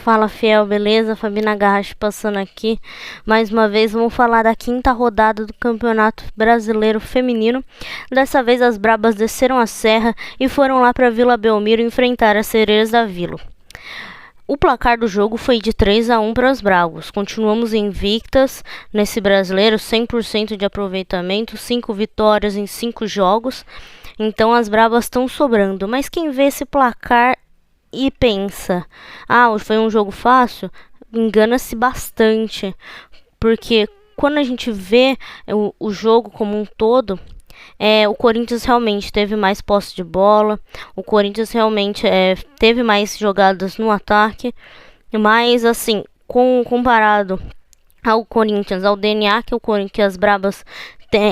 Fala, fiel, beleza? Fabi Nagahashi passando aqui. Mais uma vez vamos falar da quinta rodada do Campeonato Brasileiro Feminino. Dessa vez as Brabas desceram a serra e foram lá para Vila Belmiro enfrentar as Sereias da Vila. O placar do jogo foi de 3-1 para as Bravos. Continuamos invictas nesse brasileiro, 100% de aproveitamento, 5 vitórias em 5 jogos. Então as Bravas estão sobrando. Mas quem vê esse placar e pensa, foi um jogo fácil, engana-se bastante, porque quando a gente vê o jogo como um todo, o Corinthians realmente teve mais posse de bola, o Corinthians realmente teve mais jogadas no ataque, mas assim, comparado ao Corinthians, ao DNA que as Brabas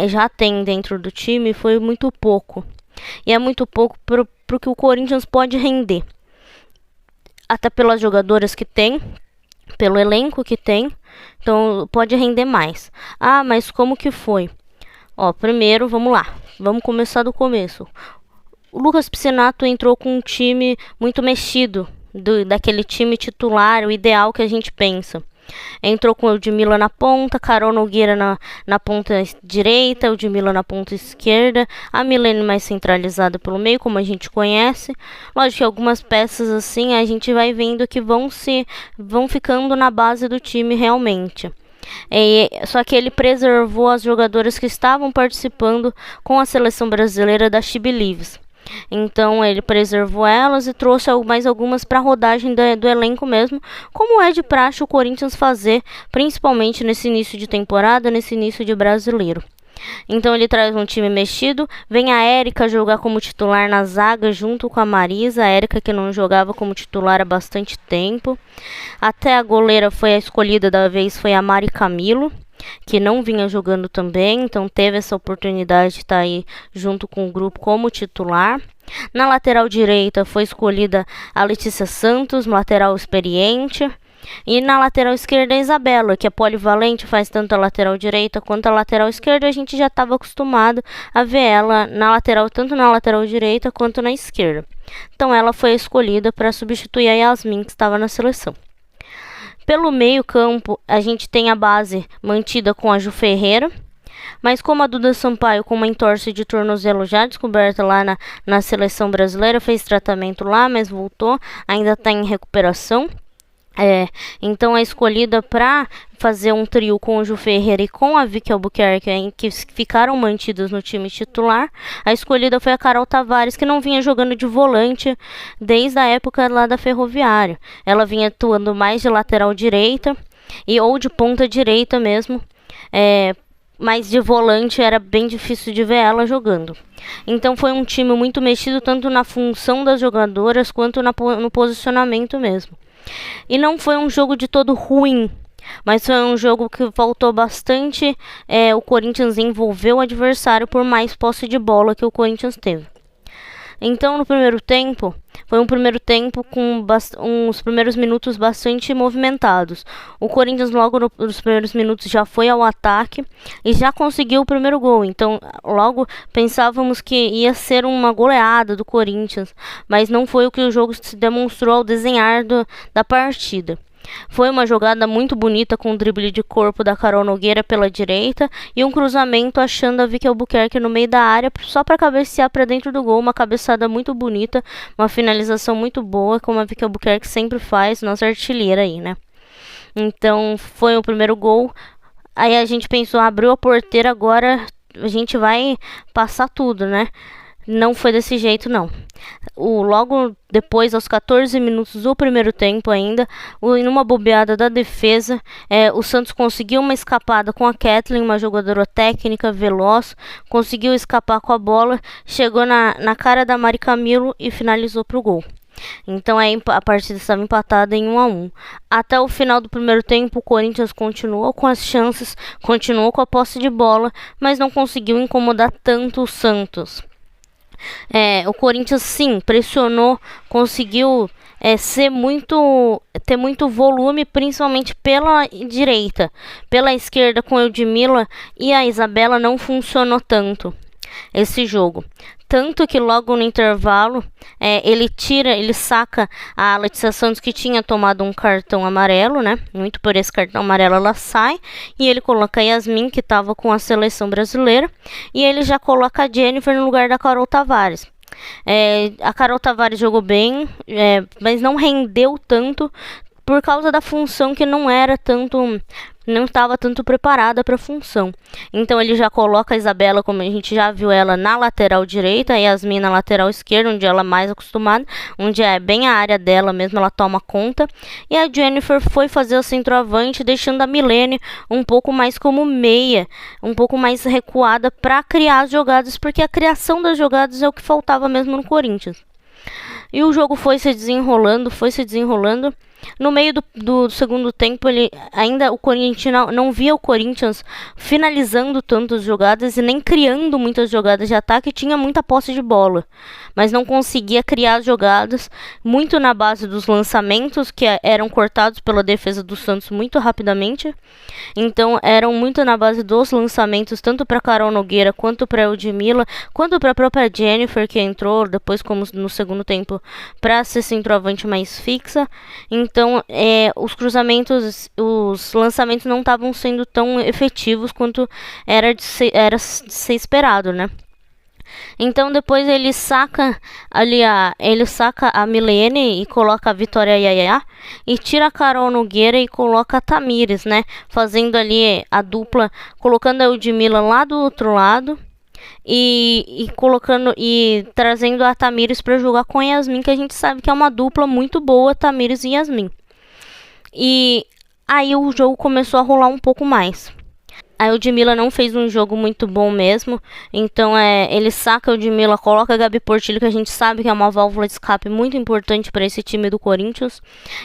já tem dentro do time, foi muito pouco, e é muito pouco pro que o Corinthians pode render. Até pelas jogadoras que tem, pelo elenco que tem, então pode render mais. Mas como que foi? Primeiro, vamos lá, vamos começar do começo. O Lucas Piscinato entrou com um time muito mexido, daquele time titular, o ideal que a gente pensa. Entrou com o Edmila na ponta, Carol Nogueira na ponta direita, o Edmila na ponta esquerda, a Milene mais centralizada pelo meio, como a gente conhece. Lógico que algumas peças assim a gente vai vendo que vão ficando na base do time realmente. Só que ele preservou as jogadoras que estavam participando com a seleção brasileira da She Believes. Então ele preservou elas e trouxe mais algumas para a rodagem do elenco mesmo, como é de praxe o Corinthians fazer, principalmente nesse início de temporada, nesse início de brasileiro. Então ele traz um time mexido, vem a Érica jogar como titular na zaga junto com a Marisa, a Érica que não jogava como titular há bastante tempo. Até a goleira foi a escolhida da vez, foi a Mari Camilo, que não vinha jogando também, então teve essa oportunidade de estar aí junto com o grupo como titular. Na lateral direita foi escolhida a Letícia Santos, lateral experiente. E na lateral esquerda a Isabela, que é polivalente, faz tanto a lateral direita quanto a lateral esquerda. A gente já estava acostumado a ver ela tanto na lateral direita quanto na esquerda. Então ela foi escolhida para substituir a Yasmin, que estava na seleção. Pelo meio campo, a gente tem a base mantida com a Ju Ferreira, mas como a Duda Sampaio, com uma entorse de tornozelo já descoberta lá na seleção brasileira, fez tratamento lá, mas voltou, ainda está em recuperação. Então é escolhida para fazer um trio com o Ju Ferreira e com a Vicky Albuquerque, que ficaram mantidas no time titular. A escolhida foi a Carol Tavares, que não vinha jogando de volante desde a época lá da Ferroviária. Ela vinha atuando mais de lateral direita ou de ponta direita mesmo, mas de volante era bem difícil de ver ela jogando. Então foi um time muito mexido, tanto na função das jogadoras quanto no posicionamento mesmo. E não foi um jogo de todo ruim, mas foi um jogo que faltou bastante. O Corinthians envolveu o adversário por mais posse de bola que o Corinthians teve. Então no primeiro tempo, foi um primeiro tempo com uns primeiros minutos bastante movimentados. O Corinthians logo nos primeiros minutos já foi ao ataque e já conseguiu o primeiro gol. Então logo pensávamos que ia ser uma goleada do Corinthians, mas não foi o que o jogo se demonstrou ao desenhar da partida. Foi uma jogada muito bonita com um drible de corpo da Carol Nogueira pela direita e um cruzamento achando a Vicky Albuquerque no meio da área só para cabecear para dentro do gol. Uma cabeçada muito bonita, uma finalização muito boa, como a Vicky Albuquerque sempre faz, nossa artilheira aí, né? Então foi o primeiro gol. Aí a gente pensou, abriu a porteira, agora a gente vai passar tudo, né? Não foi desse jeito, não. Logo depois, aos 14 minutos do primeiro tempo ainda, numa bobeada da defesa, o Santos conseguiu uma escapada com a Kathleen, uma jogadora técnica, veloz, conseguiu escapar com a bola, chegou na cara da Mari Camilo e finalizou para o gol. Então a partida estava empatada em 1-1. Até o final do primeiro tempo, o Corinthians continuou com as chances, continuou com a posse de bola, mas não conseguiu incomodar tanto o Santos. O Corinthians sim pressionou, conseguiu ter muito volume, principalmente pela direita. Pela esquerda com a Edmila e a Isabela não funcionou tanto. esse jogo. Tanto que logo no intervalo, ele saca a Letícia Santos, que tinha tomado um cartão amarelo, né? Muito por esse cartão amarelo ela sai. E ele coloca a Yasmin, que estava com a seleção brasileira. E ele já coloca a Jennifer no lugar da Carol Tavares. A Carol Tavares jogou bem, mas não rendeu tanto por causa da função que não estava tanto preparada para a função. Então ele já coloca a Isabela, como a gente já viu ela, na lateral direita, a Yasmin na lateral esquerda, onde ela é mais acostumada, onde é bem a área dela mesmo, ela toma conta. E a Jennifer foi fazer o centroavante, deixando a Milene um pouco mais como meia, um pouco mais recuada para criar as jogadas, porque a criação das jogadas é o que faltava mesmo no Corinthians. E o jogo foi se desenrolando. No meio do segundo tempo, o Corinthians não via o Corinthians finalizando tantas jogadas e nem criando muitas jogadas de ataque. Tinha muita posse de bola, mas não conseguia criar as jogadas, muito na base dos lançamentos, que eram cortados pela defesa do Santos muito rapidamente. Então eram muito na base dos lançamentos, tanto para Carol Nogueira, quanto para Eudmila, quanto para a própria Jennifer, que entrou depois, como no segundo tempo, para ser centroavante mais fixa. Então os lançamentos não estavam sendo tão efetivos quanto era de ser esperado, né? Então depois ele saca a Milene e coloca a Vitória Yaya, e tira a Carol Nogueira e coloca a Tamires, né? Fazendo ali a dupla, colocando a Eudmila lá do outro lado e trazendo a Tamires para jogar com a Yasmin, que a gente sabe que é uma dupla muito boa, Tamires e Yasmin. E aí o jogo começou a rolar um pouco mais. A Eudmila não fez um jogo muito bom mesmo, então ele saca a Eudmila, coloca a Gabi Portillo, que a gente sabe que é uma válvula de escape muito importante para esse time do Corinthians.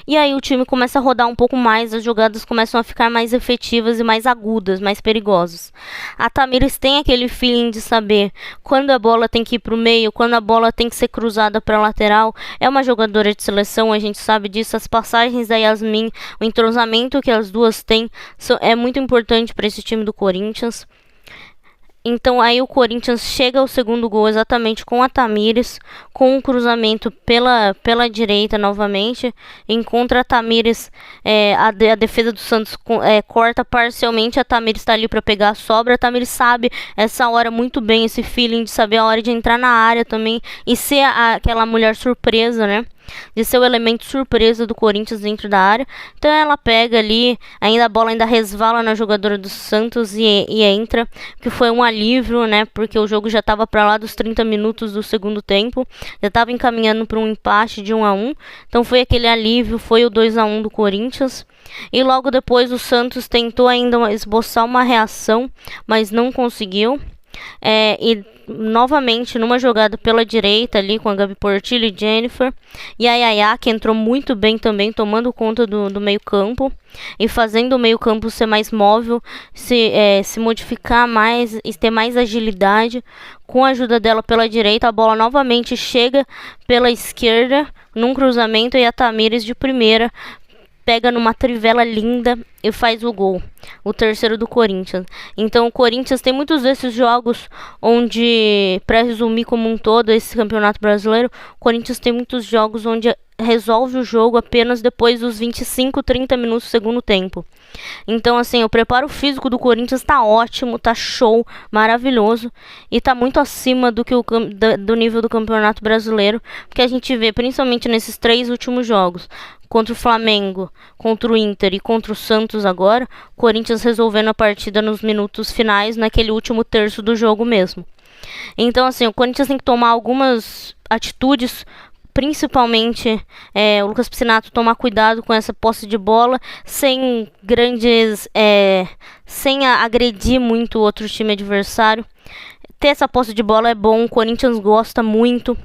E aí o time começa a rodar um pouco mais, as jogadas começam a ficar mais efetivas e mais agudas, mais perigosas. A Tamires tem aquele feeling de saber quando a bola tem que ir para o meio, quando a bola tem que ser cruzada para a lateral. É uma jogadora de seleção, a gente sabe disso. As passagens da Yasmin, o entrosamento que as duas têm, é muito importante para esse time do Corinthians. Então aí o Corinthians chega ao segundo gol exatamente com a Tamires, com um cruzamento pela direita novamente. Encontra a Tamires, a defesa do Santos corta parcialmente, a Tamires está ali para pegar a sobra. A Tamires sabe essa hora muito bem, esse feeling de saber a hora de entrar na área também e ser aquela mulher surpresa, né? De ser o elemento surpresa do Corinthians dentro da área. Então ela pega ali, a bola ainda resvala na jogadora do Santos e entra, que foi um alívio, né? Porque o jogo já estava para lá dos 30 minutos do segundo tempo, já estava encaminhando para um empate de 1-1. Então foi aquele alívio, foi o 2-1 do Corinthians. E logo depois o Santos tentou ainda esboçar uma reação, mas não conseguiu. E novamente numa jogada pela direita ali com a Gabi Portillo e Jennifer, e a Yaya, que entrou muito bem também, tomando conta do meio campo e fazendo o meio campo ser mais móvel, se modificar mais e ter mais agilidade. Com a ajuda dela pela direita, a bola novamente chega pela esquerda num cruzamento, e a Tamires de primeira pega numa trivela linda e faz o gol, o terceiro do Corinthians. Então o Corinthians tem muitos desses jogos onde, para resumir como um todo esse Campeonato Brasileiro, o Corinthians tem muitos jogos onde resolve o jogo apenas depois dos 25, 30 minutos do segundo tempo. Então assim, o preparo físico do Corinthians tá ótimo, tá show, maravilhoso, e tá muito acima do nível do Campeonato Brasileiro, porque a gente vê principalmente nesses 3 últimos jogos, contra o Flamengo, contra o Inter e contra o Santos agora, o Corinthians resolvendo a partida nos minutos finais, naquele último terço do jogo mesmo. Então assim, o Corinthians tem que tomar algumas atitudes, principalmente o Lucas Piscinato tomar cuidado com essa posse de bola, sem agredir muito o outro time adversário. Ter essa posse de bola é bom, o Corinthians gosta muito,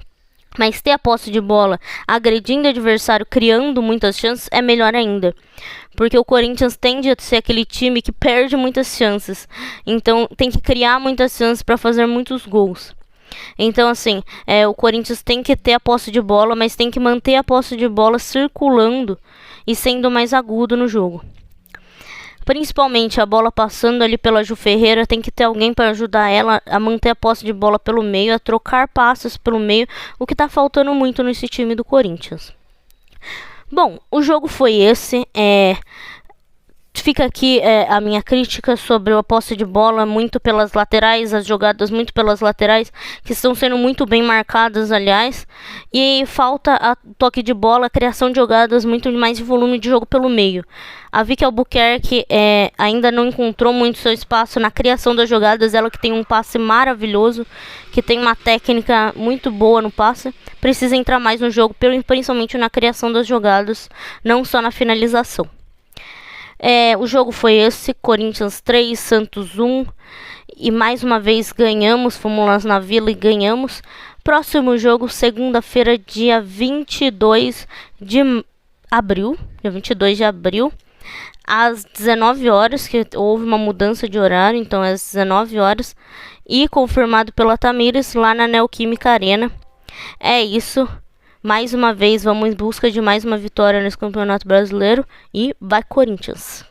mas ter a posse de bola agredindo o adversário, criando muitas chances, é melhor ainda. Porque o Corinthians tende a ser aquele time que perde muitas chances. Então tem que criar muitas chances para fazer muitos gols. Então assim, o Corinthians tem que ter a posse de bola, mas tem que manter a posse de bola circulando e sendo mais agudo no jogo. Principalmente a bola passando ali pela Ju Ferreira, tem que ter alguém para ajudar ela a manter a posse de bola pelo meio, a trocar passes pelo meio, o que está faltando muito nesse time do Corinthians. Bom, o jogo foi esse. Fica aqui a minha crítica sobre a posse de bola muito pelas laterais, as jogadas muito pelas laterais, que estão sendo muito bem marcadas, aliás, e falta a toque de bola, a criação de jogadas muito mais de volume de jogo pelo meio. A Vicky Albuquerque ainda não encontrou muito seu espaço na criação das jogadas, ela que tem um passe maravilhoso, que tem uma técnica muito boa no passe, precisa entrar mais no jogo, principalmente na criação das jogadas, não só na finalização. O jogo foi esse, Corinthians 3, Santos 1, e mais uma vez ganhamos, fomos lá na Vila e ganhamos. Próximo jogo, segunda-feira, dia 22 de abril, às 19 horas, que houve uma mudança de horário, então às 19 horas, e confirmado pela Tamires lá na Neoquímica Arena. É isso. Mais uma vez, vamos em busca de mais uma vitória nesse Campeonato Brasileiro e vai Corinthians!